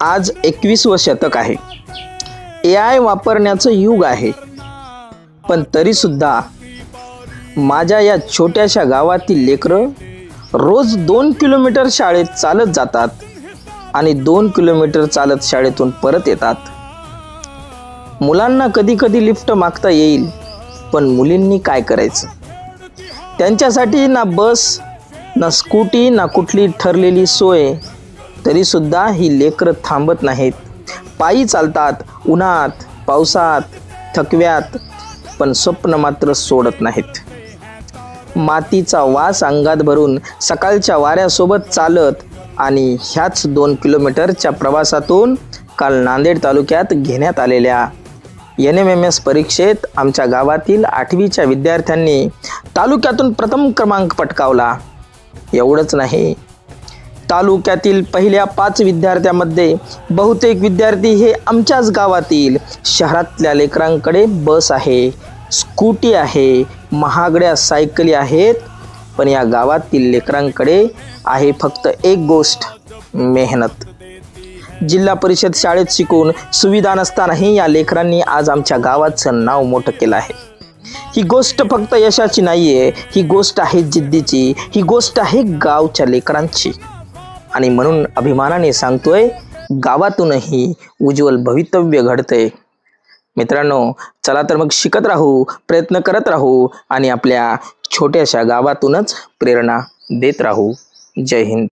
आज 21व शतक आहे. AI वापरण्याचं युग आहे. पण तरी सुद्धा माझ्या या छोट्याशा गावातील लेकरं रोज 2 किलोमीटर शाळेत चालत जातात आणि 2 किलोमीटर चालत शाळेतून परत येतात. मुलांना कधी कधी लिफ्ट मागता येईल, पण मुलींनी काय करायचं? त्यांच्यासाठी ना बस, ना स्कूटी, ना कुठली ठरलेली सोय. तरी सुद्धा ही लेकरं थांबत नाहीत. पायी चालतात, उन्हात पावसात थकव्यात, पण स्वप्न मात्र सोडत नाहीत. मातीचा वास अंगात भरून सकाळच्या वाऱ्यासोबत चालत आणि ह्याच 2 किलोमीटरच्या प्रवासातून काल नांदेड तालुक्यात घेण्यात आलेल्या NMMS परीक्षेत आमच्या गावातील 8वीच्या विद्यार्थ्यांनी तालुक्यातून प्रथम क्रमांक पटकावला. एवढंच नाही, तालुक्यातील पहिल्या 5 विद्यार्थ्यांमध्ये बहुतेक विद्यार्थी हे आमच्याच गावातील. शहरातल्या लेकरांकडे बस आहे, स्कूटी आहे, महागड्या सायकली आहेत, पण या गावातील लेकरांकडे आहे फक्त एक गोष्ट, मेहनत. जिल्हा परिषद शाळेत शिकून सुविधा नसतानाही या लेकरांनी आज आमच्या गावाचं नाव मोठं केलं आहे. ही गोष्ट फक्त यशाची नाहीये, ही गोष्ट आहे जिद्दीची, ही गोष्ट आहे गावच्या लेकरांची. आणि म्हणून अभिमानाने सांगतोय, गावातूनही उज्ज्वल भवितव्य घडतंय. मित्रांनो, चला तर मग शिकत राहू, प्रयत्न करत राहू आणि आपल्या छोट्याशा गावातूनच प्रेरणा देत राहू. जय हिंद.